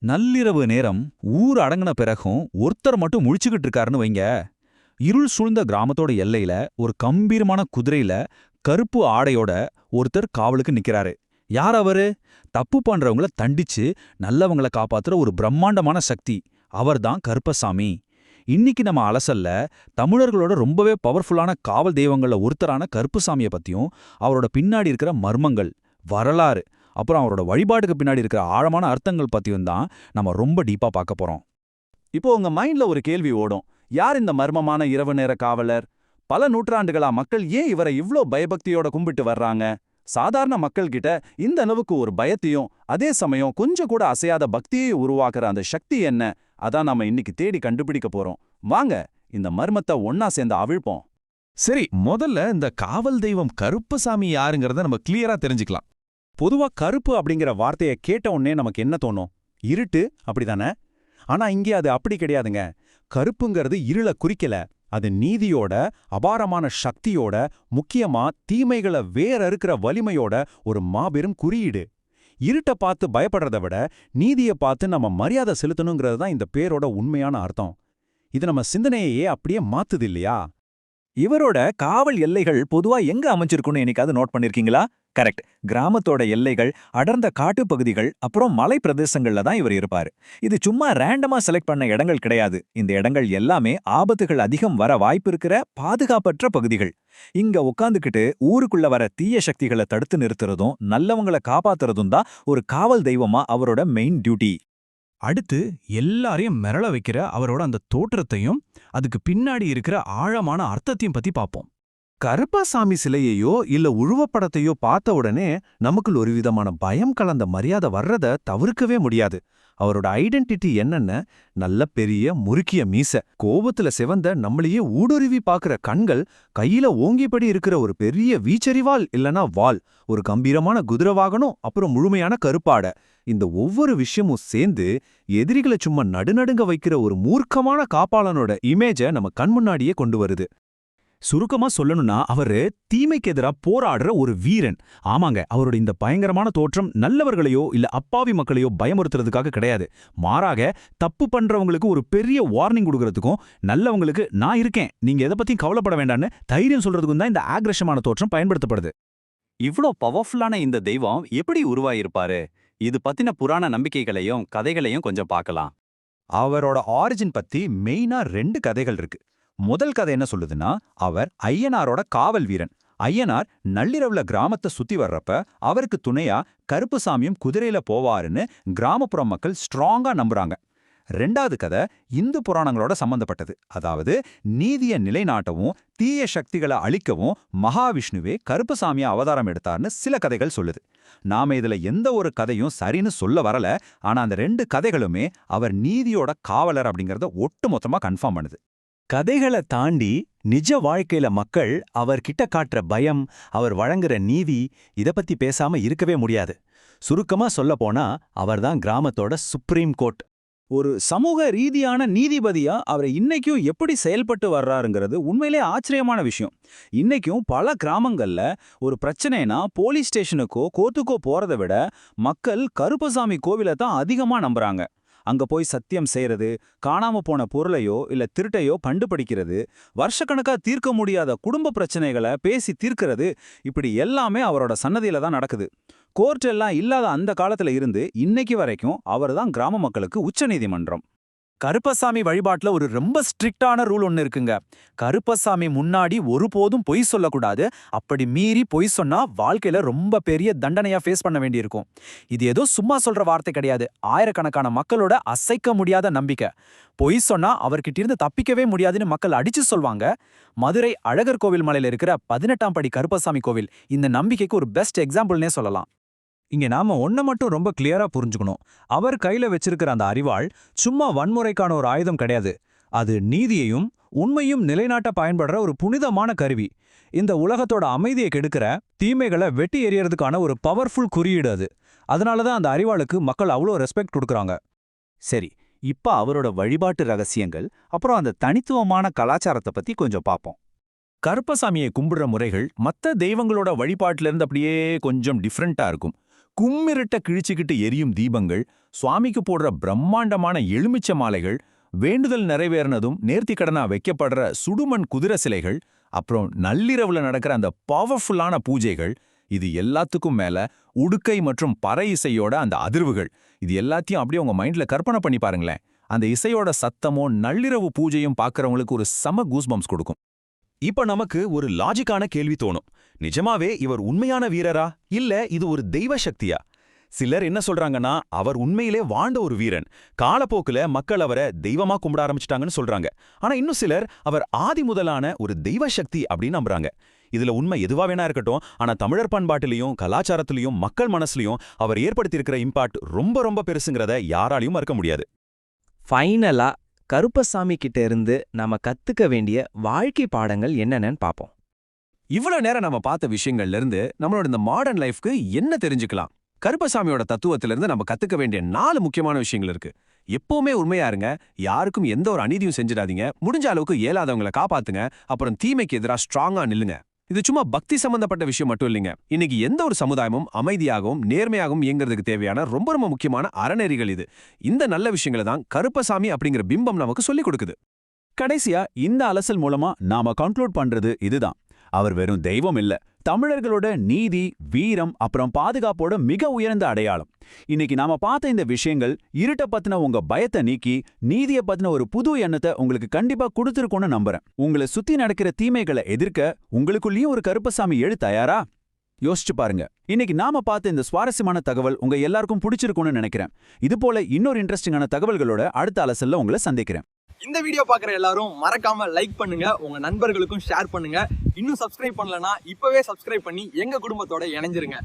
நள்ளிரவு நேரம் ஊர் அடங்கின பிறகும் ஒருத்தர் மட்டும் முழிச்சுக்கிட்டு இருக்காருன்னு வைங்க. இருள் சூழ்ந்த கிராமத்தோட எல்லையில ஒரு கம்பீரமான குதிரையில கருப்பு ஆடையோட ஒருத்தர் காவலுக்கு நிக்கிறாரு. யார் அவரு? தப்பு பண்றவங்கள தண்டிச்சு நல்லவங்கள காப்பாத்துற ஒரு பிரம்மாண்டமான சக்தி. அவர்தான் கருப்பசாமி. இன்னைக்கு நம்ம அலசல்ல தமிழர்களோட ரொம்பவே பவர்ஃபுல்லான காவல் தெய்வங்கள்ல ஒருத்தரான கருப்புசாமியை பத்தியும் அவரோட பின்னாடி இருக்கிற மர்மங்கள், வரலாறு, அப்புறம் அவரோட வழிபாட்டுக்கு பின்னாடி இருக்கிற ஆழமான அர்த்தங்கள் பத்தியும் தான் நம்ம ரொம்ப டீப்பா பார்க்க போறோம். இப்போ உங்க மைண்ட்ல ஒரு கேள்வி ஓடும். யார் இந்த மர்மமான இரவு நேர காவலர்? பல நூற்றாண்டுகளா மக்கள் ஏன் இவரை இவ்ளோ பயபக்தியோட கும்பிட்டு வர்றாங்க? சாதாரண மக்கள் கிட்ட இந்த அளவுக்கு ஒரு பயத்தையும் அதே சமயம் கொஞ்சம் கூட அசையாத பக்தியை உருவாக்குற அந்த சக்தி என்ன? அதான் நாம இன்னைக்கு தேடி கண்டுபிடிக்க போறோம். வாங்க இந்த மர்மத்தை ஒன்னா சேர்ந்து அவிழ்ப்போம். சரி, முதல்ல இந்த காவல் தெய்வம் கருப்பசாமி யாருங்கிறத நம்ம கிளியரா தெரிஞ்சுக்கலாம். பொதுவா கருப்பு அப்படிங்கிற வார்த்தையை கேட்ட உடனே நமக்கு என்ன தோணும்? இருட்டு, அப்படிதானே? ஆனா இங்கே அது அப்படி கிடையாதுங்க. கருப்புங்கிறது இருள குறிக்கல. அது நீதியோட, அபாரமான சக்தியோட, முக்கியமா தீமைகளை வேறறுக்கிற வலிமையோட ஒரு மாபெரும் குறியீடு. இருட்ட பார்த்து பயப்படுறத விட நீதியை பார்த்து நம்ம மரியாதை செலுத்தணுங்கிறது தான் இந்த பேரோட உண்மையான அர்த்தம். இது நம்ம சிந்தனையே அப்படியே மாத்துது இல்லையா? இவரோட காவல் எல்லைகள் பொதுவா எங்க அமைஞ்சிருக்குன்னு என்னைக்காவது நோட் பண்ணிருக்கீங்களா? கரெக்ட். கிராமத்தோட எல்லைகள், அடர்ந்த காட்டுப்பகுதிகள், அப்புறம் மலை பிரதேசங்கள்ல தான் இவர் இருப்பாரு. இது சும்மா ரேண்டமா செலக்ட் பண்ண இடங்கள் கிடையாது. இந்த இடங்கள் எல்லாமே ஆபத்துகள் அதிகம் வர வாய்ப்பு இருக்கிற பாதுகாப்பற்ற பகுதிகள். இங்க உட்காந்துக்கிட்டு ஊருக்குள்ள வர தீய சக்திகளை தடுத்து நிறுத்துறதும் நல்லவங்களை காப்பாத்துறதும் தான் ஒரு காவல் தெய்வமா அவரோட மெயின் டியூட்டி. அடுத்து எல்லாரையும் மிரள வைக்கிற அவரோட அந்த தோற்றத்தையும் அதுக்கு பின்னாடி இருக்கிற ஆழமான அர்த்தத்தையும் பத்தி பார்ப்போம். கருப்பசாமி சிலையையோ இல்ல உருவப்படத்தையோ பார்த்த உடனே நமக்குள் ஒரு விதமான பயம் கலந்த மரியாதை வர்றத தவிர்க்கவே முடியாது. அவரோட ஐடென்டிட்டி என்னன்னு, நல்ல பெரிய முறுக்கிய மீசை, கோபத்துல சிவந்த நம்மளையே ஊடுருவி பாக்குற கண்கள், கையில ஓங்கிப்படி இருக்கிற ஒரு பெரிய வீச்சரிவாள் இல்லனா வாள், ஒரு கம்பீரமான குதிரை வாகனம், அப்புறம் முழுமையான கருப்பாடை. இந்த ஒவ்வொரு விஷயமும் சேர்ந்து எதிரிகளை சும்மா நடுநடுங்க வைக்கிற ஒரு மூர்க்கமான காப்பாளனோட இமேஜை நம்ம கண் முன்னாடியே கொண்டு வருது. சுருக்கமா சொல்லணும்னா அவரு தீமைக்கு எதிரா போராடுற ஒரு வீரன். ஆமாங்க, அவரோட இந்த பயங்கரமான தோற்றம் நல்லவர்களையோ இல்ல அப்பாவி மக்களையோ பயமுறுத்துறதுக்காக கிடையாது. மாறாக தப்பு பண்றவங்களுக்கு ஒரு பெரிய வார்னிங் கொடுக்கறதுக்கும், நல்லவங்களுக்கு நான் இருக்கேன், நீங்க எதை பத்தியும் கவலைப்பட வேண்டாம்னு தைரியம் சொல்றதுக்கும் தான் இந்த ஆக்ரஷமான தோற்றம் பயன்படுத்தப்படுது. இவ்ளோ பவர்ஃபுல்லான இந்த தெய்வம் எப்படி உருவாயிருப்பாரு? இது பத்தின புராண நம்பிக்கைகளையும் கதைகளையும் கொஞ்சம் பார்க்கலாம். அவரோட ஆரிஜின் பத்தி மெயினா 2 கதைகள் இருக்கு. முதல் கதை என்ன சொல்லுதுன்னா, அவர் ஐயனாரோட காவல் வீரன். ஐயனார் நள்ளிரவுல கிராமத்தை சுத்தி வர்றப்ப அவருக்கு துணையா கருப்புசாமியும் குதிரையில போவாருன்னு கிராமப்புற மக்கள் ஸ்ட்ராங்கா நம்புறாங்க. 2வது கதை இந்து புராணங்களோட சம்பந்தப்பட்டது. அதாவது நீதியை நிலைநாட்டவும் தீய சக்திகளை அழிக்கவும் மகாவிஷ்ணுவே கருப்பசாமியா அவதாரம் எடுத்தார்னு சில கதைகள் சொல்லுது. நாம இதுல எந்த ஒரு கதையும் சரின்னு சொல்ல வரல. ஆனா அந்த 2 கதைகளுமே அவர் நீதியோட காவலர் அப்படிங்கறத ஒட்டுமொத்தமா கன்ஃபார்ம் பண்ணுது. கதைகளை தாண்டி நிஜ வாழ்க்கையில மக்கள் அவர்கிட்ட காட்டுற பயம், அவர் வழங்குற நீதி, இத பத்தி பேசாம இருக்கவே முடியாது. சுருக்கமா சொல்லப்போனா அவர்தான் கிராமத்தோட சுப்ரீம் கோர்ட். ஒரு சமூக ரீதியான நீதிபதியா அவர் இன்னைக்கும் எப்படி செயல்பட்டு வர்றாருங்கிறது உண்மையிலே ஆச்சரியமான விஷயம். இன்னைக்கும் பல கிராமங்கள்ல ஒரு பிரச்சனைனா போலீஸ் ஸ்டேஷனுக்கோ கோர்ட்டுக்கோ போறதை விட மக்கள் கருப்பசாமி கோவிலை தான் அதிகமா நம்புறாங்க. அங்க போய் சத்தியம் செய்யறது, காணாம போன பொருளையோ இல்ல திருட்டையோ கண்டுபிடிக்கிறது, வருஷக்கணக்கா தீர்க்க முடியாத குடும்ப பிரச்சனைகளை பேசி தீர்க்கிறது, இப்படி எல்லாமே அவரோட சன்னதியில தான் நடக்குது. கோர்ட் எல்லாம் இல்லாத அந்த காலத்துல இருந்து இன்னைக்கு வரைக்கும் அவர்தான் கிராம மக்களுக்கு உச்சநீதிமன்றம். கருப்பசாமி வழிபாட்டுல ஒரு ரொம்ப ஸ்ட்ரிக்டான ரூல் ஒன்னு இருக்குங்க. கருப்பசாமி முன்னாடி ஒருபோதும் பொய் சொல்லக்கூடாது. அப்படி மீறி பொய் சொன்னா வாழ்க்கையில ரொம்ப பெரிய தண்டனையா ஃபேஸ் பண்ண வேண்டியிருக்கும். இது ஏதோ சும்மா சொல்ற வார்த்தை கிடையாது. ஆயிரக்கணக்கான மக்களோட அசைக்க முடியாத நம்பிக்கை. பொய் சொன்னா அவர்கிட்ட இருந்து தப்பிக்கவே முடியாதுன்னு மக்கள் அடிச்சு சொல்வாங்க. மதுரை அழகர் கோவில் மலையில இருக்கிற 18ஆம் படி கருப்பசாமி கோவில் இந்த நம்பிக்கைக்கு ஒரு பெஸ்ட் எக்ஸாம்பிள்னே சொல்லலாம். இங்க நாம ஒன்ன மட்டும் ரொம்ப கிளியரா புரிஞ்சுக்கணும். அவர் கையில வச்சிருக்கிற அந்த அரிவாள் சும்மா வன்முறைக்கான ஒரு ஆயுதம் கிடையாது. அது நீதியையும் உண்மையும் நிலைநாட்ட பயன்படுற ஒரு புனிதமான கருவி. இந்த உலகத்தோட அமைதியை கெடுக்கிற தீமைகளை வெட்டி எறியறதுக்கான ஒரு பவர்ஃபுல் குறியீடு அது. அதனாலதான் அந்த அரிவாளுக்கு மக்கள் அவ்வளோ ரெஸ்பெக்ட் கொடுக்கறாங்க. சரி, இப்ப அவரோட வழிபாட்டு ரகசியங்கள் அப்புறம் அந்த தனித்துவமான கலாச்சாரத்தை பத்தி கொஞ்சம் பார்ப்போம். கருப்பசாமியை கும்பிடுற முறைகள் மத்த தெய்வங்களோட வழிபாட்டிலிருந்து அப்படியே கொஞ்சம் டிஃப்ரெண்டா இருக்கும். கும்மிருட்ட கிழிச்சுக்கிட்டு எரியும் தீபங்கள், சுவாமிக்கு போடுற பிரம்மாண்டமான எலுமிச்சை மாலைகள், வேண்டுதல் நிறைவேறினதும் நேர்த்திக்கடனா வைக்கப்படுற சுடுமண் குதிரை சிலைகள், அப்புறம் நள்ளிரவுல நடக்கிற அந்த பவர்ஃபுல்லான பூஜைகள், இது எல்லாத்துக்கும் மேல உடுக்கை மற்றும் பறை இசையோட அந்த அதிர்வுகள், இது எல்லாத்தையும் அப்படியே உங்க மைண்ட்ல கற்பனை பண்ணி பாருங்களேன். அந்த இசையோட சத்தமும் நள்ளிரவு பூஜையும் பார்க்கறவங்களுக்கு ஒரு செம கூஸ்பம்ஸ் கொடுக்கும். இப்ப நமக்கு ஒரு லாஜிக்கான கேள்வி தோணும். நிஜமாவே இவர் உண்மையான வீரரா இல்ல இது ஒரு தெய்வ சக்தியா? சிலர் என்ன சொல்றாங்கன்னா அவர் உண்மையிலே வாழ்ந்த ஒரு வீரன், காலப்போக்குல மக்கள் அவரை தெய்வமா கும்பிட ஆரம்பிச்சிட்டாங்கன்னு சொல்றாங்க. ஆனா இன்னும் சிலர் அவர் ஆதி முதலான ஒரு தெய்வ சக்தி அப்படின்னு நம்புறாங்க. இதுல உண்மை எதுவா வேணா இருக்கட்டும், ஆனா தமிழர் பண்பாட்டிலையும் கலாச்சாரத்திலையும் மக்கள் மனசுலயும் அவர் ஏற்படுத்தியிருக்கிற இம்பாக்ட் ரொம்ப ரொம்ப பெருசுங்கிறத யாராலையும் மறுக்க முடியாது. ஃபைனலா கருப்பசாமி கிட்ட இருந்து நாம கத்துக்க வேண்டிய வாழ்க்கை பாடங்கள் என்னென்னு பாப்போம். இவ்வளவு நேரம் நம்ம பார்த்த விஷயங்கள்ல இருந்து நம்மளோட இந்த மாடர்ன் லைஃப்க்கு என்ன தெரிஞ்சுக்கலாம்? கருப்பசாமியோட தத்துவத்திலிருந்து நம்ம கத்துக்க வேண்டிய 4 முக்கியமான விஷயங்கள் இருக்கு. எப்பவுமே உண்மையா இருங்க, யாருக்கும் எந்த ஒரு அநீதியும் செஞ்சிடாதீங்க, முடிஞ்ச அளவுக்கு இயலாதவங்களை காப்பாத்துங்க, அப்புறம் தீமைக்கு எதிராக ஸ்ட்ராங்கா நில்லுங்க. இது சும்மா பக்தி சம்பந்தப்பட்ட விஷயம் மட்டும் இல்லைங்க. இன்னைக்கு எந்த ஒரு சமுதாயமும் அமைதியாகவும் நேர்மையாகவும் இயங்குறதுக்கு தேவையான ரொம்ப ரொம்ப முக்கியமான அறநெறிகள் இது. இந்த நல்ல விஷயங்களை தான் கருப்பசாமி அப்படிங்கிற பிம்பம் நமக்கு சொல்லிக் கொடுக்குது. கடைசியா இந்த அலசல் மூலமா நாம கன்க்ளூட் பண்றது இதுதான். அவர் வெறும் தெய்வம் இல்ல, தமிழர்களோட நீதி, வீரம், அப்புறம் பாதுகாப்போட மிக உயர்ந்த அடையாளம். இன்னைக்கு நாம பார்த்த இந்த விஷயங்கள் இருட்ட பத்தின உங்க பயத்தை நீக்கி நீதியை பத்தின ஒரு புது எண்ணத்தை உங்களுக்கு கண்டிப்பா கொடுத்துருக்கும்னு நம்புறேன். உங்களை சுத்தி நடக்கிற தீமைகளை எதிர்க்க உங்களுக்குள்ளேயும் ஒரு கருப்பசாமி எழு தயாரா? யோசிச்சு பாருங்க. இன்னைக்கு நாம பார்த்த இந்த சுவாரஸ்யமான தகவல் உங்க எல்லாருக்கும் பிடிச்சிருக்கும்னு நினைக்கிறேன். இது போல இன்னொரு இன்ட்ரெஸ்டிங்கான தகவல்களோட அடுத்த அலசல்ல உங்களை சந்திக்கிறேன். இந்த வீடியோ பார்க்குற எல்லாரும் மறக்காம லைக் பண்ணுங்க, உங்க நண்பர்களுக்கும் ஷேர் பண்ணுங்க. இன்னும் சப்ஸ்கிரைப் பண்ணலனா இப்பவே சப்ஸ்கிரைப் பண்ணி எங்க குடும்பத்தோட இணைஞ்சிருங்க.